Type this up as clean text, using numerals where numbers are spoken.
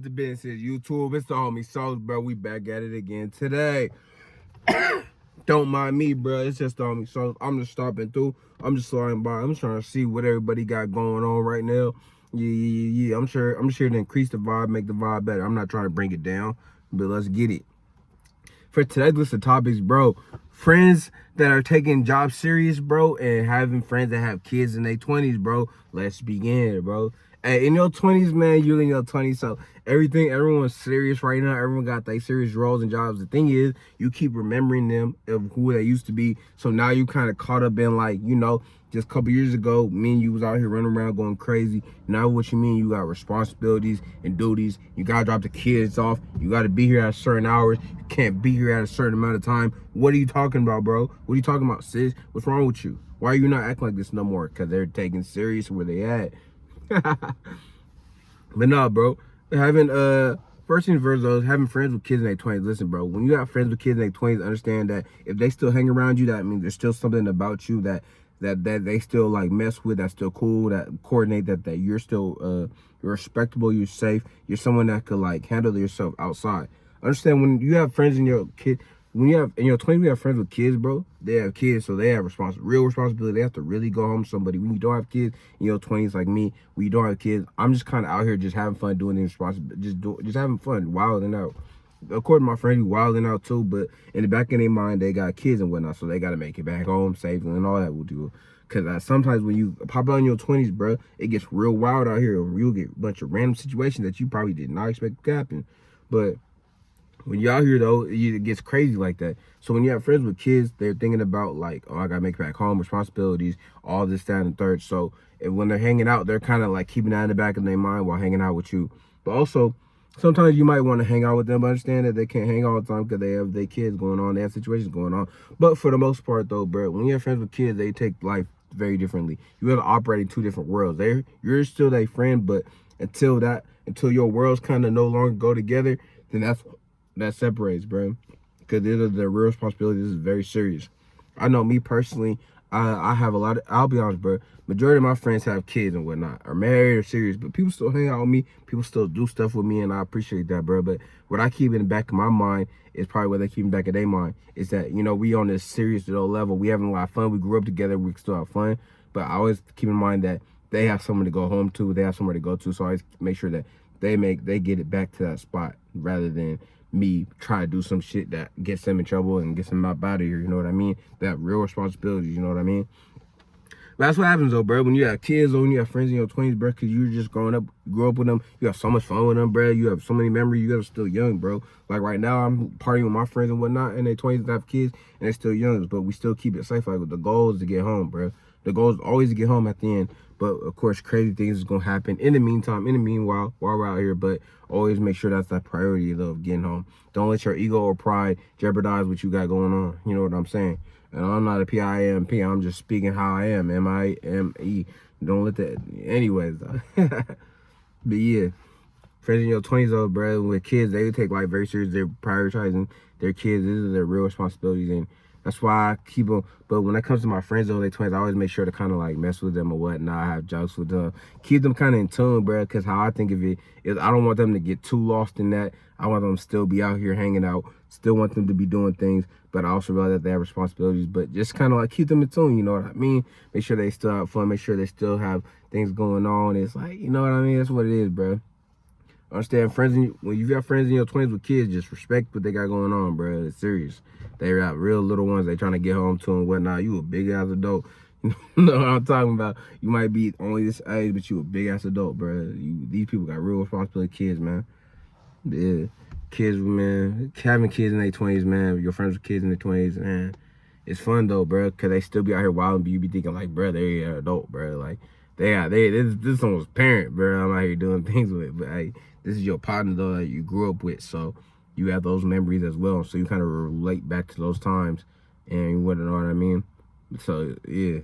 The business is YouTube. It's the homie Sauce, bro. We back at it again today. Don't mind me, bro. It's just the homie Sauce. I'm just stopping through. I'm just sliding by. I'm just trying to see what everybody got going on right now. Yeah. I'm sure to increase the vibe, make the vibe better. I'm not trying to bring it down, but let's get it. For today's list of topics, bro, friends that are taking jobs serious, bro, and having friends that have kids in their 20s, bro. Let's begin, bro. Hey, in your 20s, man, you're in your 20s, so everyone's serious right now. Everyone got their serious roles and jobs. The thing is, you keep remembering them of who they used to be, so now you kind of caught up in, like, just a couple years ago, me and you was out here running around going crazy. Now what you mean, you got responsibilities and duties. You gotta drop the kids off. You gotta be here at certain hours. You can't be here at a certain amount of time. What are you talking about, bro? What are you talking about, sis? What's wrong with you? Why are you not acting like this no more? Because they're taking serious where they at. But nah, bro. First things first though, having friends with kids in their 20s. Listen, bro, when you have friends with kids in their 20s, understand that if they still hang around you, that means there's still something about you that they still like mess with, that's still cool, that coordinate, that you're still you're respectable, you're safe, you're someone that could like handle yourself outside. Understand, when you have friends in your kid, when you have in your 20s, you have friends with kids, bro. They have kids, so they have real responsibility. They have to really go home to somebody. When you don't have kids in your 20s, like me, when you don't have kids, I'm just kind of out here just having fun, doing things responsible, just having fun, wilding out. According to my friend, he wilding out too, but in the back of their mind, they got kids and whatnot, so they got to make it back home safely and all that will do. Because sometimes when you pop out in your 20s, bro, it gets real wild out here. You'll get a bunch of random situations that you probably did not expect to happen. But when you're out here, though, it gets crazy like that. So when you have friends with kids, they're thinking about, like, oh, I got to make it back home, responsibilities, all this, that, and third. So when they're hanging out, they're kind of, like, keeping that in the back of their mind while hanging out with you. But also, sometimes you might want to hang out with them, but understand that they can't hang all the time because they have their kids going on, they have situations going on. But for the most part, though, bro, when you have friends with kids, they take life very differently. You have to operate in two different worlds. You're still their friend, but until your worlds kind of no longer go together, then that separates, bro. Because the real responsibility. This is very serious. I know me personally, I have a lot of, I'll be honest, bro, majority of my friends have kids and whatnot, are married or serious, but people still hang out with me, people still do stuff with me, and I appreciate that, bro. But what I keep in the back of my mind is probably what they keep in the back of their mind, is that, we on this serious level, we having a lot of fun, we grew up together, we still have fun, but I always keep in mind that they have someone to go home to, they have somewhere to go to, so I always make sure that they get it back to that spot, rather than me try to do some shit that gets them in trouble and gets them up out of here, you know what I mean? That real responsibility, you know what I mean? But that's what happens though, bro. When you have kids or when you have friends in your 20s, bro, because you're just grew up with them, you have so much fun with them, bro. You have so many memories, you guys are still young, bro. Like right now, I'm partying with my friends and whatnot, and their 20s and have kids, and they're still young, but we still keep it safe. Like, the goal is to get home, bro. The goal is always to get home at the end. But of course, crazy things is gonna happen in the meanwhile, while we're out here. But always make sure that's that priority of getting home. Don't let your ego or pride jeopardize what you got going on. You know what I'm saying? And I'm not a PIMP. I'm just speaking how I am. MIME. Don't let that. Anyways, though. But yeah, friends in your 20s, though, bro, with kids, they take life very serious. They're prioritizing their kids. This is their real responsibilities, and that's why I keep them. But when it comes to my friends in their 20s, I always make sure to kind of like mess with them or whatnot. I have jokes with them. Keep them kind of in tune, bro, because how I think of it is I don't want them to get too lost in that. I want them to still be out here hanging out. Still want them to be doing things, but I also realize that they have responsibilities. But just kind of like keep them in tune, you know what I mean? Make sure they still have fun. Make sure they still have things going on. It's like, you know what I mean? That's what it is, bro. Understand, when you got friends in your 20s with kids, just respect what they got going on, bro. It's serious. They got real little ones they trying to get home to and whatnot. You a big ass adult. You know what I'm talking about? You might be only this age, but you a big ass adult, bro. These people got real responsibility. Kids, man. Yeah, kids, man. Having kids in their 20s, man. Your friends with kids in their 20s, man. It's fun though, bro, because they still be out here wild, but you be thinking like, bro, they're an adult, bro. Like, this is someone's parent, bro. I'm out here doing things with, but hey, this is your partner though that you grew up with, so you have those memories as well. So you kind of relate back to those times, and you know what I mean. So yeah.